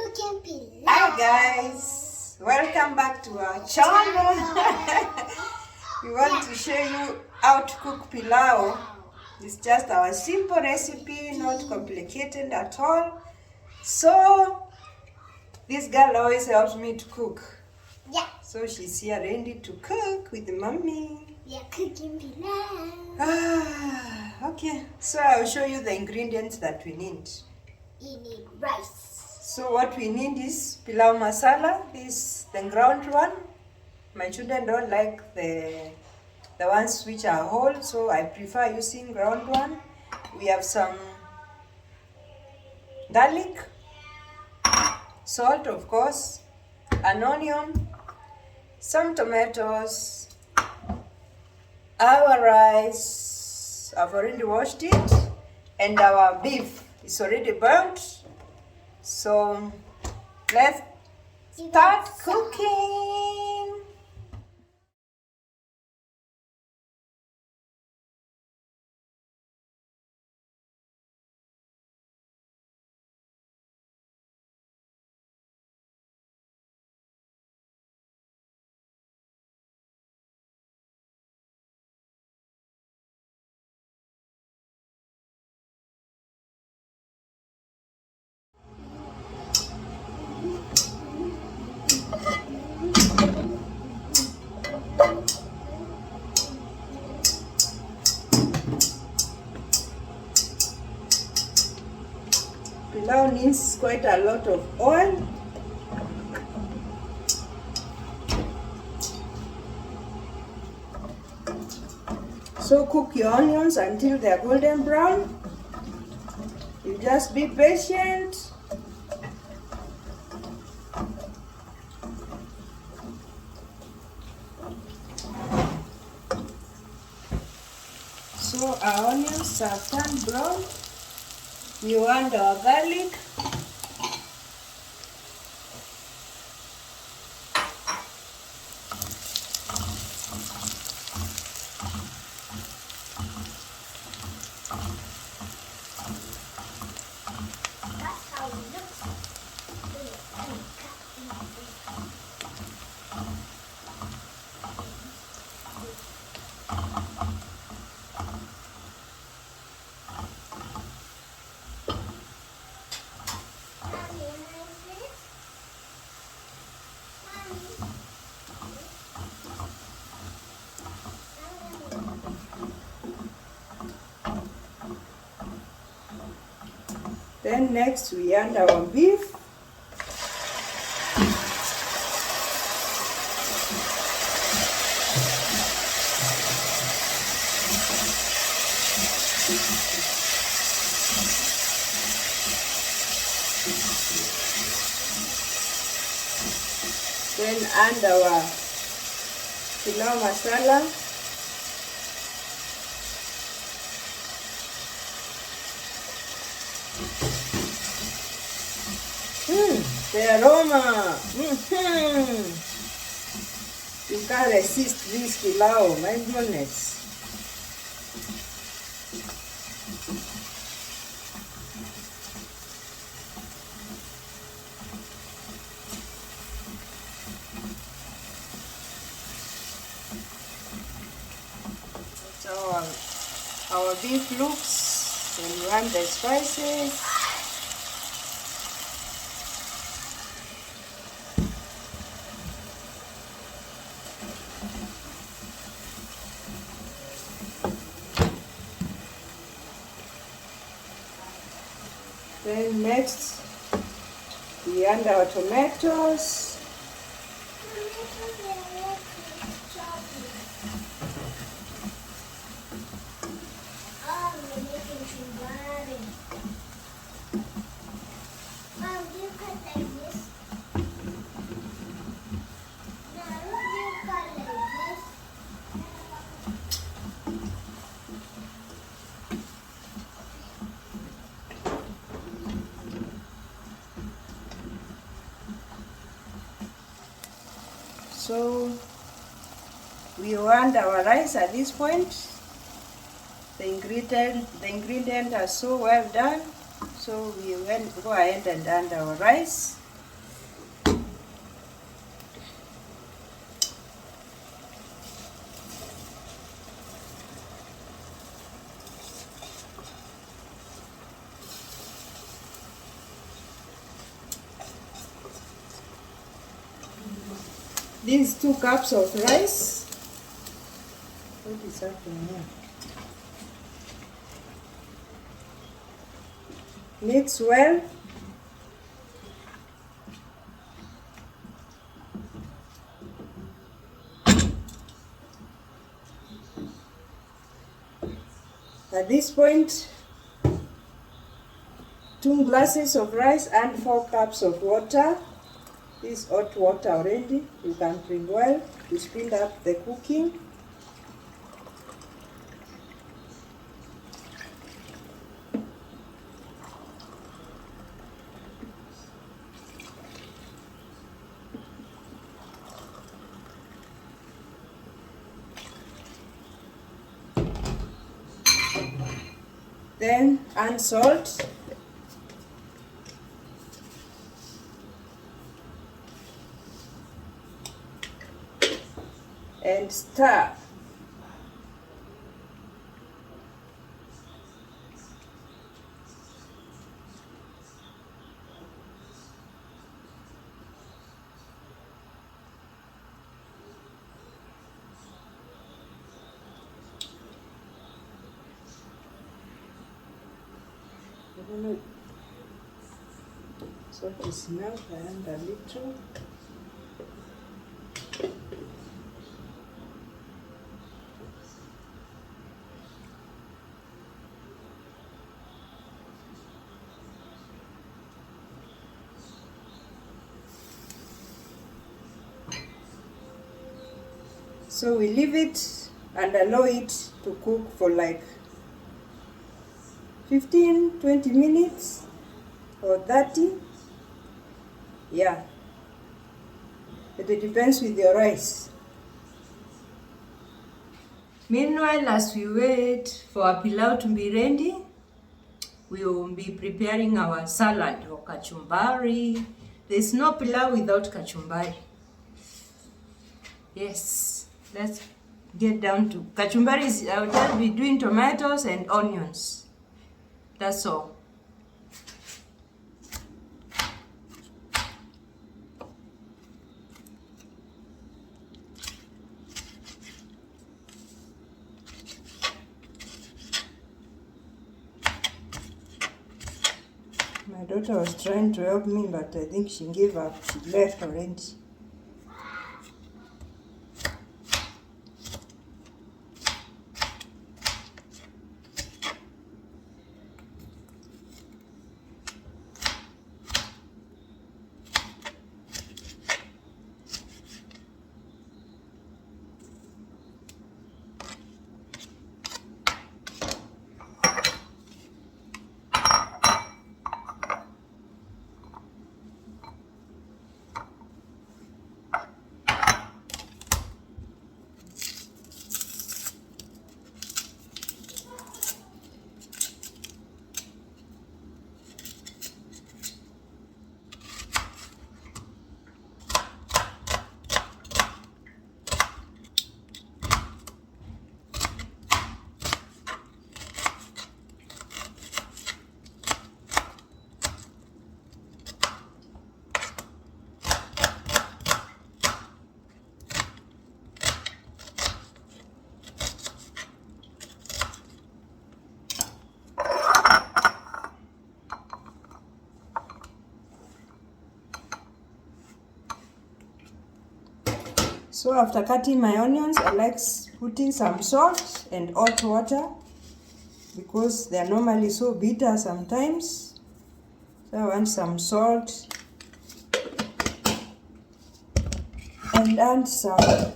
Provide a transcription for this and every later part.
African Pilau. Hi guys, welcome back to our channel. We want to show you how to cook pilau. It's just our simple recipe, not complicated at all. So this girl always helps me to cook. Yeah. So she's here ready to cook with mommy. We are cooking pilau. Okay, so I'll show you the ingredients that we need. You need rice. So what we need is pilau masala. This is the ground one. My children don't like the ones which are whole, so I prefer using ground one. We have some garlic, salt of course, an onion, some tomatoes, our rice, I've already washed it, and our beef is already burnt. So let's start cooking. Pilau needs quite a lot of oil. So cook your onions until they are golden brown. You just be patient. So our onions are turned brown. We want our garlic. That's how it looks. Then next we add our beef. Then add our pilau masala. The aroma. You can't resist this pilau, my goodness. So our beef looks when you add the spices. Then next we add our tomatoes. We're making kachumbari. Mom, do you cut like this? No, you cut like this. So we want our rice at this point. The ingredients are so well done. So we will go ahead and add our rice. these 2 cups of rice. What is happening here? Mix well. At this point, 2 glasses of rice and 4 cups of water. This hot water already. You can pre-boil to speed up the cooking. Then add salt. And stir. I don't know. Salt is melted and a little. So we leave it and allow it to cook for like 15-20 minutes or 30. Yeah, it depends with your rice. Meanwhile, as we wait for our pilau to be ready, we will be preparing our salad or kachumbari. There's no pilau without kachumbari. Yes, let's get down to kachumbari. I will just be doing tomatoes and onions. That's all. My daughter was trying to help me, but I think she gave up. She left already. So after cutting my onions, I like putting some salt and hot water because they are normally so bitter sometimes. So I want some salt and add some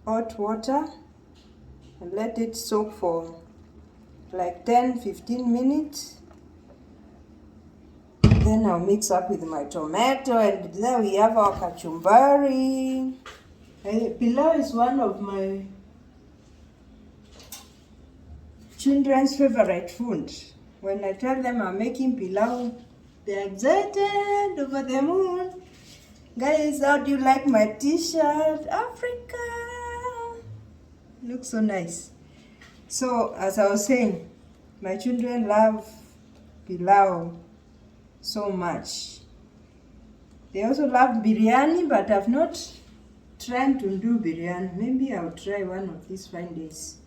hot water and let it soak for like 10-15 minutes. Then I'll mix up with my tomato, and there we have our kachumbari. Pilau is one of my children's favorite food. When I tell them I'm making pilau, they're excited, over the moon. Guys, how do you like my t-shirt? Africa! Looks so nice. So, as I was saying, my children love pilau so much. They also love biryani, but I've not trying to do biryani. Maybe I'll try one of these fine days.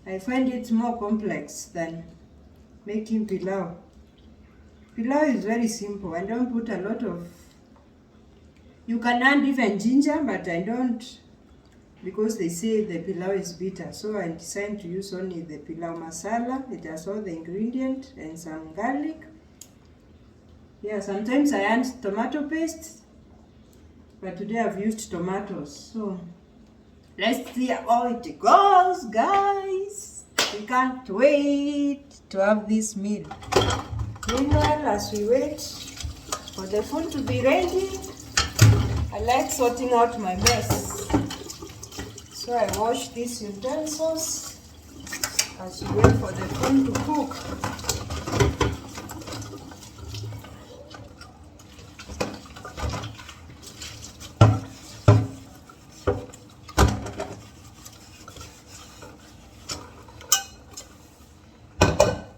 I find it more complex than making pilau. Pilau is very simple. I don't put a lot of... You can add even ginger, but I don't, because they say the pilau is bitter. So I decided to use only the pilau masala. It has all the ingredients and some garlic. Yeah, sometimes I add tomato paste, but today I've used tomatoes. So let's see how it goes, guys. We can't wait to have this meal. Meanwhile, as we wait for the food to be ready, I like sorting out my mess. So I wash these utensils as we wait for the food to cook.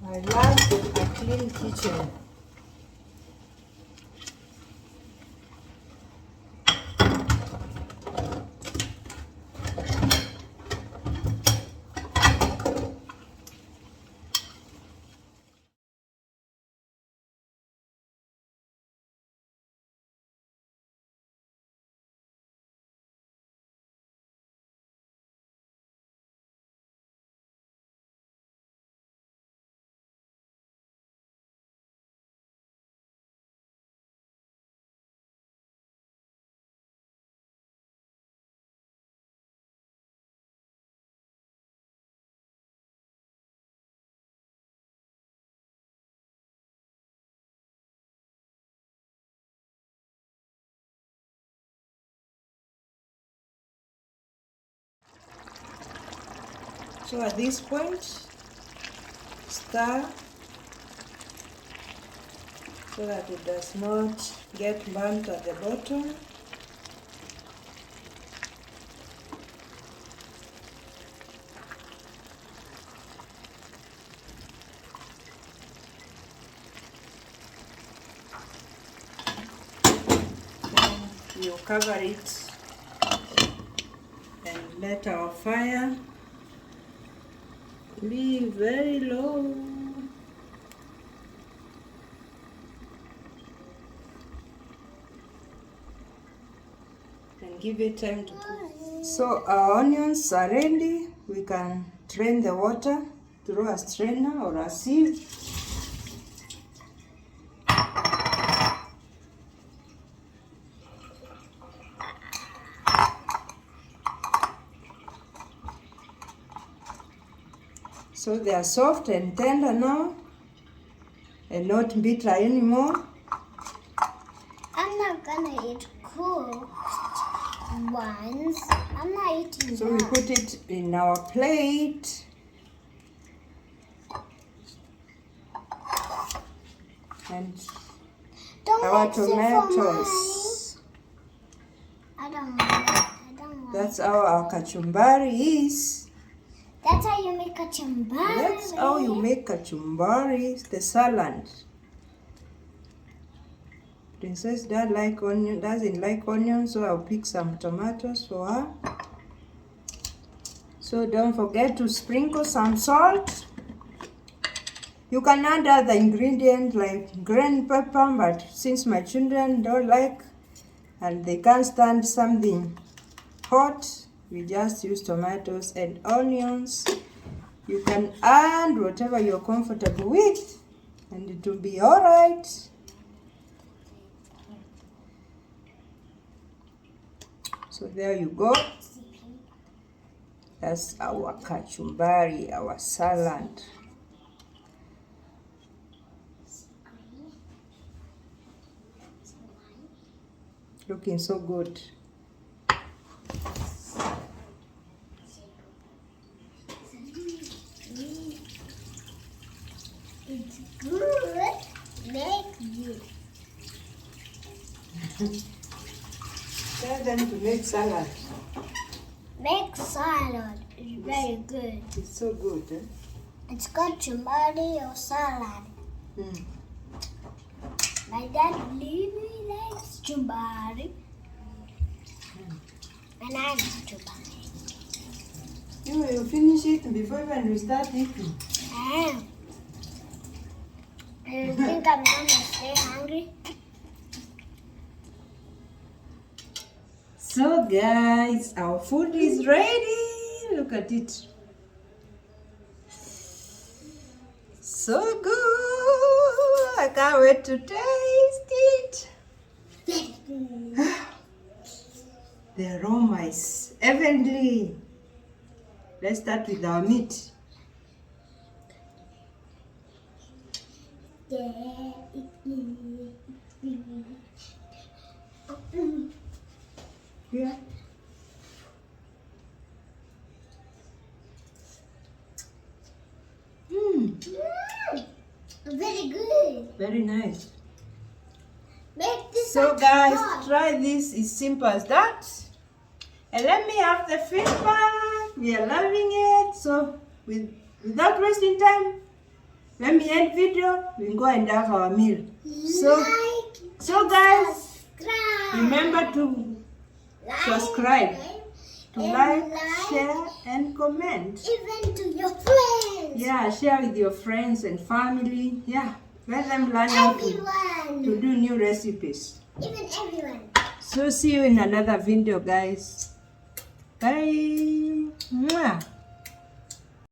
I love a clean kitchen. So at this point, stir so that it does not get burnt at the bottom. Then you cover it and let our fire be very low. And give it time to cook. So our onions are ready. We can drain the water through a strainer or a sieve. So they are soft and tender now and not bitter anymore. I'm not gonna eat cooked ones. I'm not eating So we that. put it in our plate. And Don't our mix it for mine. tomatoes. I don't want it. I don't want That's how our kachumbari is. That's how you make kachumbari. That's how you make kachumbari, the salad. Princess doesn't like onion, so I'll pick some tomatoes for her. So don't forget to sprinkle some salt. You can add other ingredients like green pepper, but since my children don't like and they can't stand something hot, we just use tomatoes and onions. You can add whatever you're comfortable with and it will be alright. So there you go. That's our kachumbari, our salad. Looking so good. It's good. Make it. Tell them to make salad. Make salad. It's very good. It's so good. Eh? It's kachumbari or salad. Mm. My dad really likes kachumbari. And I need to buy it. You will finish it before when we start eating. I think I'm gonna stay hungry. So guys, our food is ready. Look at it. So good. I can't wait to taste it. The aroma is heavenly. Let's start with our meat. Yeah. Very good. Very nice. Make this So like guys, hot. try this. It's simple as that. And let me have the feedback. We are loving it. So without wasting time, let me end video. We can go and have our meal. So guys, Subscribe. remember to subscribe, to like, share, and comment. Even to your friends. Yeah, share with your friends and family. Yeah, let them learn how to Everyone. do new recipes. Even everyone. So see you in another video, guys. Bye. Mwah.